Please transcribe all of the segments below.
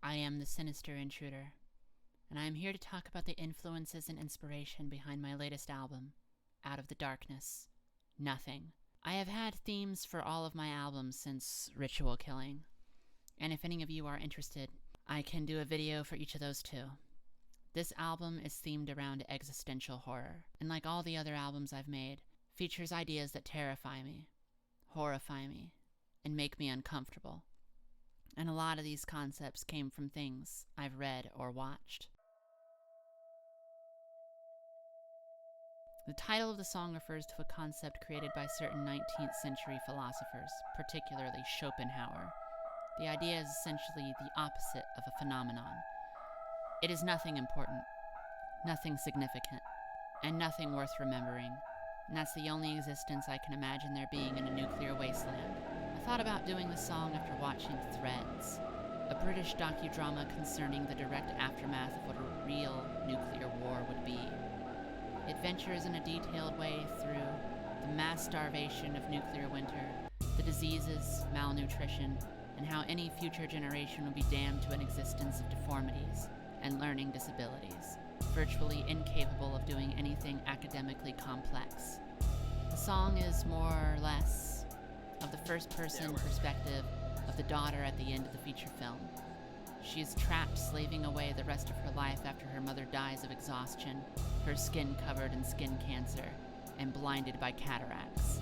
I am the Sinister Intruder, and I am here to talk about the influences and inspiration behind my latest album, Out of the Darkness, Nothing. I have had themes for all of my albums since Ritual Killing, and if any of you are interested, I can do a video for each of those too. This album is themed around existential horror, and like all the other albums I've made, features ideas that terrify me, horrify me, and make me uncomfortable. And a lot of these concepts came from things I've read or watched. The title of the song refers to a concept created by certain 19th century philosophers, particularly Schopenhauer. The idea is essentially the opposite of a phenomenon. It is nothing important, nothing significant, and nothing worth remembering. And that's the only existence I can imagine there being in a nuclear wasteland. I thought about doing the song after watching Threads, a British docudrama concerning the direct aftermath of what a real nuclear war would be. It ventures in a detailed way through the mass starvation of nuclear winter, the diseases, malnutrition, and how any future generation will be damned to an existence of deformities and learning disabilities, virtually incapable of doing anything academically complex. The song is more or less of the first-person perspective of the daughter at the end of the feature film. She is trapped, slaving away the rest of her life after her mother dies of exhaustion, her skin covered in skin cancer, and blinded by cataracts.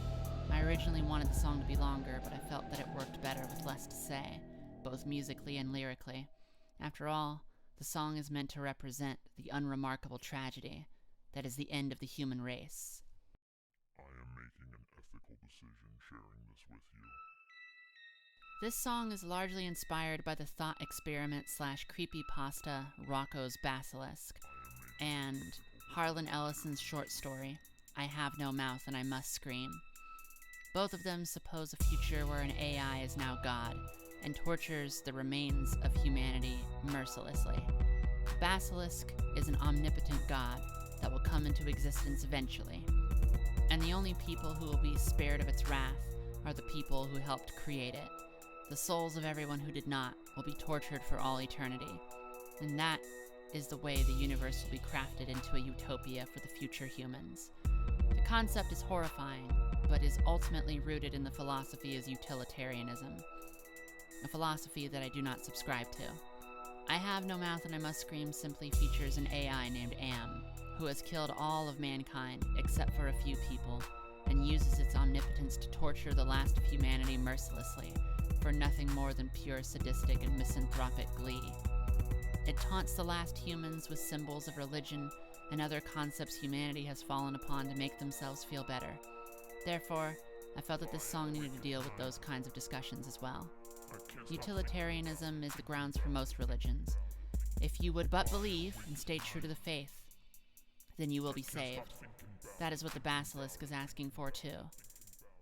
I originally wanted the song to be longer, but I felt that it worked better with less to say, both musically and lyrically. After all, the song is meant to represent the unremarkable tragedy that is the end of the human race. I am making an ethical decision sharing this with you. This song is largely inspired by the thought experiment / creepypasta Rocco's Basilisk and Harlan Ellison's short story, I Have No Mouth and I Must Scream. Both of them suppose a future where an AI is now God and tortures the remains of humanity mercilessly. The Basilisk is an omnipotent God that will come into existence eventually, and the only people who will be spared of its wrath are the people who helped create it. The souls of everyone who did not will be tortured for all eternity, and that is the way the universe will be crafted into a utopia for the future humans. The concept is horrifying, but is ultimately rooted in the philosophy as utilitarianism, a philosophy that I do not subscribe to. I Have No Mouth and I Must Scream simply features an AI named Am, who has killed all of mankind except for a few people, and uses its omnipotence to torture the last of humanity mercilessly, for nothing more than pure sadistic and misanthropic glee. It taunts the last humans with symbols of religion and other concepts humanity has fallen upon to make themselves feel better. Therefore, I felt that this song needed to deal with those kinds of discussions as well. Utilitarianism is the grounds for most religions. If you would but believe and stay true to the faith, then you will be saved. That is what the Basilisk is asking for too.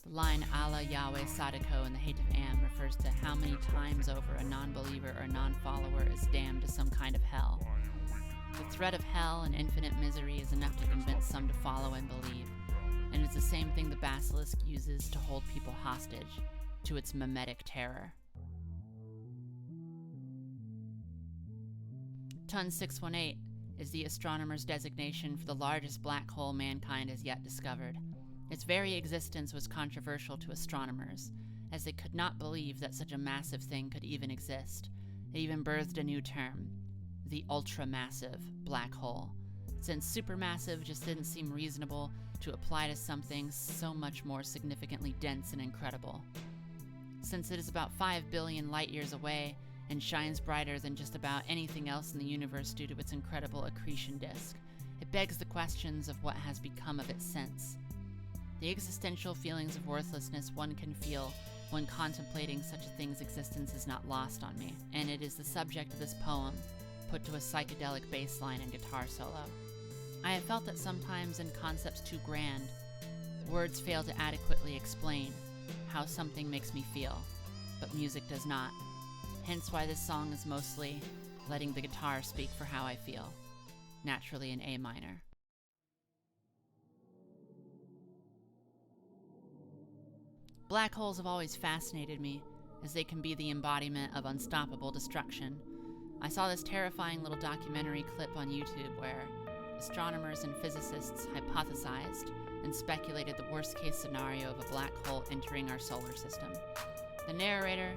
The line Allah Yahweh Sadako in The Hate of Am refers to how many times over a non-believer or non-follower is damned to some kind of hell. The threat of hell and infinite misery is enough to convince some to follow and believe, and it's the same thing the Basilisk uses to hold people hostage to its memetic terror. Ton 618 is the astronomer's designation for the largest black hole mankind has yet discovered. Its very existence was controversial to astronomers, as they could not believe that such a massive thing could even exist. It even birthed a new term, the ultramassive black hole, since supermassive just didn't seem reasonable to apply to something so much more significantly dense and incredible. Since it is about 5 billion light years away and shines brighter than just about anything else in the universe due to its incredible accretion disk, it begs the questions of what has become of it since. The existential feelings of worthlessness one can feel when contemplating such a thing's existence is not lost on me, and it is the subject of this poem, put to a psychedelic bass line and guitar solo. I have felt that sometimes in concepts too grand, words fail to adequately explain how something makes me feel, but music does not. Hence why this song is mostly letting the guitar speak for how I feel, naturally in A minor. Black holes have always fascinated me, as they can be the embodiment of unstoppable destruction. I saw this terrifying little documentary clip on YouTube where astronomers and physicists hypothesized and speculated the worst-case scenario of a black hole entering our solar system. The narrator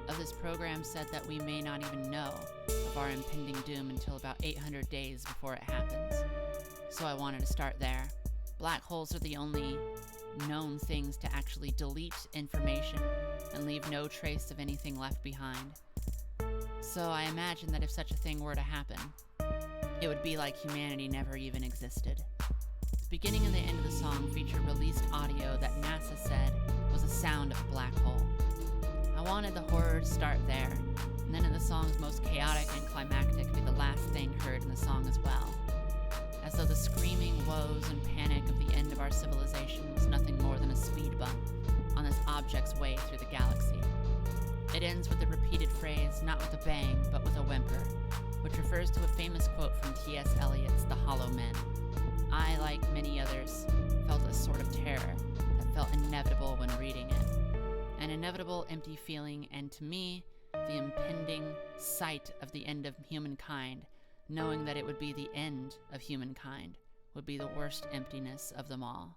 of this program said that we may not even know of our impending doom until about 800 days before it happens. So I wanted to start there. Black holes are the only known things to actually delete information and leave no trace of anything left behind. So I imagine that if such a thing were to happen, it would be like humanity never even existed. The beginning and the end of the song feature released audio that NASA said was a sound of a black hole. I wanted the horror to start there, and then in the song's most chaotic and climactic be the last thing heard in the song as well. As though the screaming woes and panic of the end of our civilization was nothing more than a speed bump on this object's way through the galaxy. It ends with the repeated phrase, not with a bang, but with a whimper, which refers to a famous quote from T.S. Eliot's The Hollow Men. I, like many others, felt a sort of terror that felt inevitable when reading it. An inevitable empty feeling, and to me, the impending sight of the end of humankind, knowing that it would be the end of humankind, would be the worst emptiness of them all.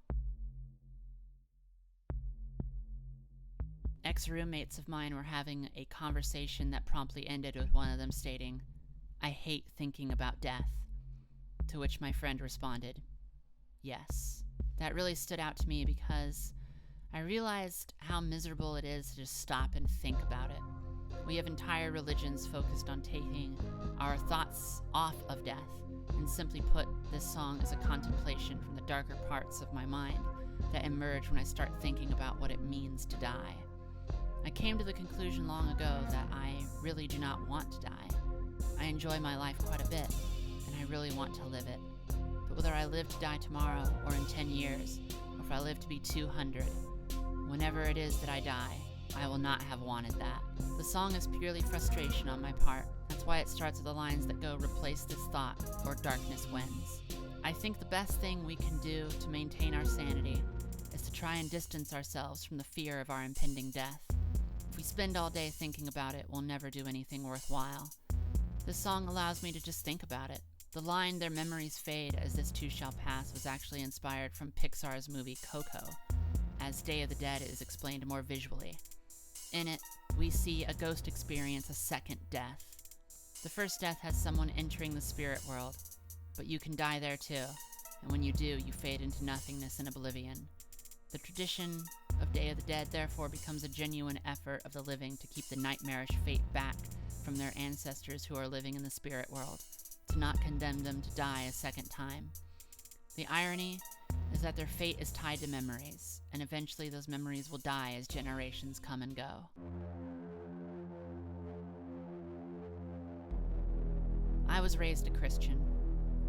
Ex-roommates of mine were having a conversation that promptly ended with one of them stating, "I hate thinking about death." To which my friend responded, "Yes." That really stood out to me because I realized how miserable it is to just stop and think about it. We have entire religions focused on taking our thoughts off of death, and simply put, this song is a contemplation from the darker parts of my mind that emerge when I start thinking about what it means to die. I came to the conclusion long ago that I really do not want to die. I enjoy my life quite a bit, and I really want to live it. But whether I live to die tomorrow, or in 10 years, or if I live to be 200, whenever it is that I die, I will not have wanted that. The song is purely frustration on my part. That's why it starts with the lines that go, "Replace this thought, or darkness wins." I think the best thing we can do to maintain our sanity is to try and distance ourselves from the fear of our impending death. If we spend all day thinking about it, we'll never do anything worthwhile. This song allows me to just think about it. The line, "Their memories fade as this too shall pass," was actually inspired from Pixar's movie Coco, as Day of the Dead is explained more visually. In it, we see a ghost experience a second death. The first death has someone entering the spirit world, but you can die there too, and when you do, you fade into nothingness and oblivion. The tradition of Day of the Dead therefore becomes a genuine effort of the living to keep the nightmarish fate back from their ancestors who are living in the spirit world, to not condemn them to die a second time. The irony is that their fate is tied to memories, and eventually those memories will die as generations come and go. I was raised a Christian,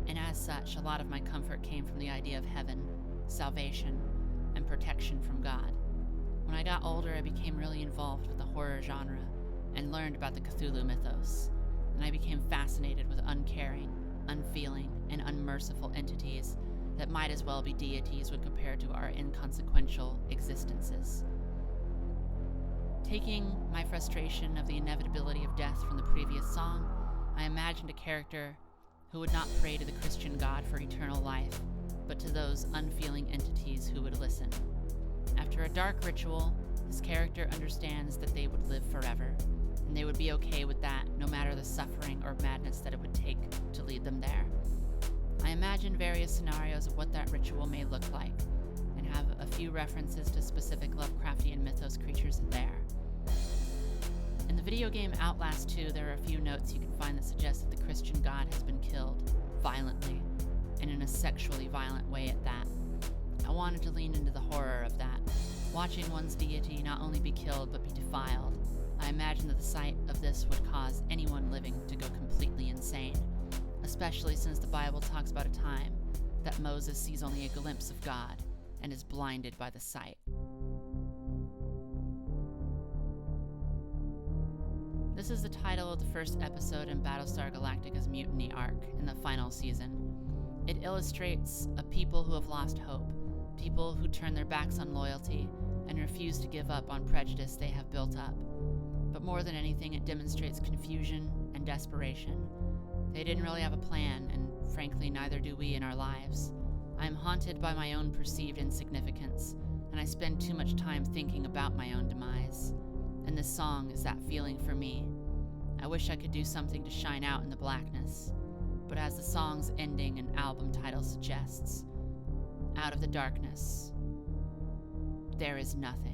and as such, a lot of my comfort came from the idea of heaven, salvation, and protection from God. When I got older, I became really involved with the horror genre and learned about the Cthulhu mythos, and I became fascinated with uncaring, unfeeling, and unmerciful entities that might as well be deities when compared to our inconsequential existences. Taking my frustration of the inevitability of death from the previous song, I imagined a character who would not pray to the Christian God for eternal life, but to those unfeeling entities who would listen. After a dark ritual, this character understands that they would live forever, and they would be okay with that, no matter the suffering or madness that it would take to lead them there. I imagine various scenarios of what that ritual may look like, and have a few references to specific Lovecraftian mythos creatures there. In the video game Outlast 2, there are a few notes you can find that suggest that the Christian God has been killed, violently, and in a sexually violent way at that. I wanted to lean into the horror of that, watching one's deity not only be killed but be defiled. I imagine that the sight of this would cause anyone living to go completely insane, especially since the Bible talks about a time that Moses sees only a glimpse of God and is blinded by the sight. This is the title of the first episode in Battlestar Galactica's Mutiny arc in the final season. It illustrates a people who have lost hope, people who turn their backs on loyalty and refuse to give up on prejudice they have built up. but more than anything, it demonstrates confusion and desperation. They didn't really have a plan, and frankly, neither do we in our lives. I am haunted by my own perceived insignificance, and I spend too much time thinking about my own demise. And this song is that feeling for me. I wish I could do something to shine out in the blackness, but as the song's ending and album title suggests, out of the darkness, there is nothing.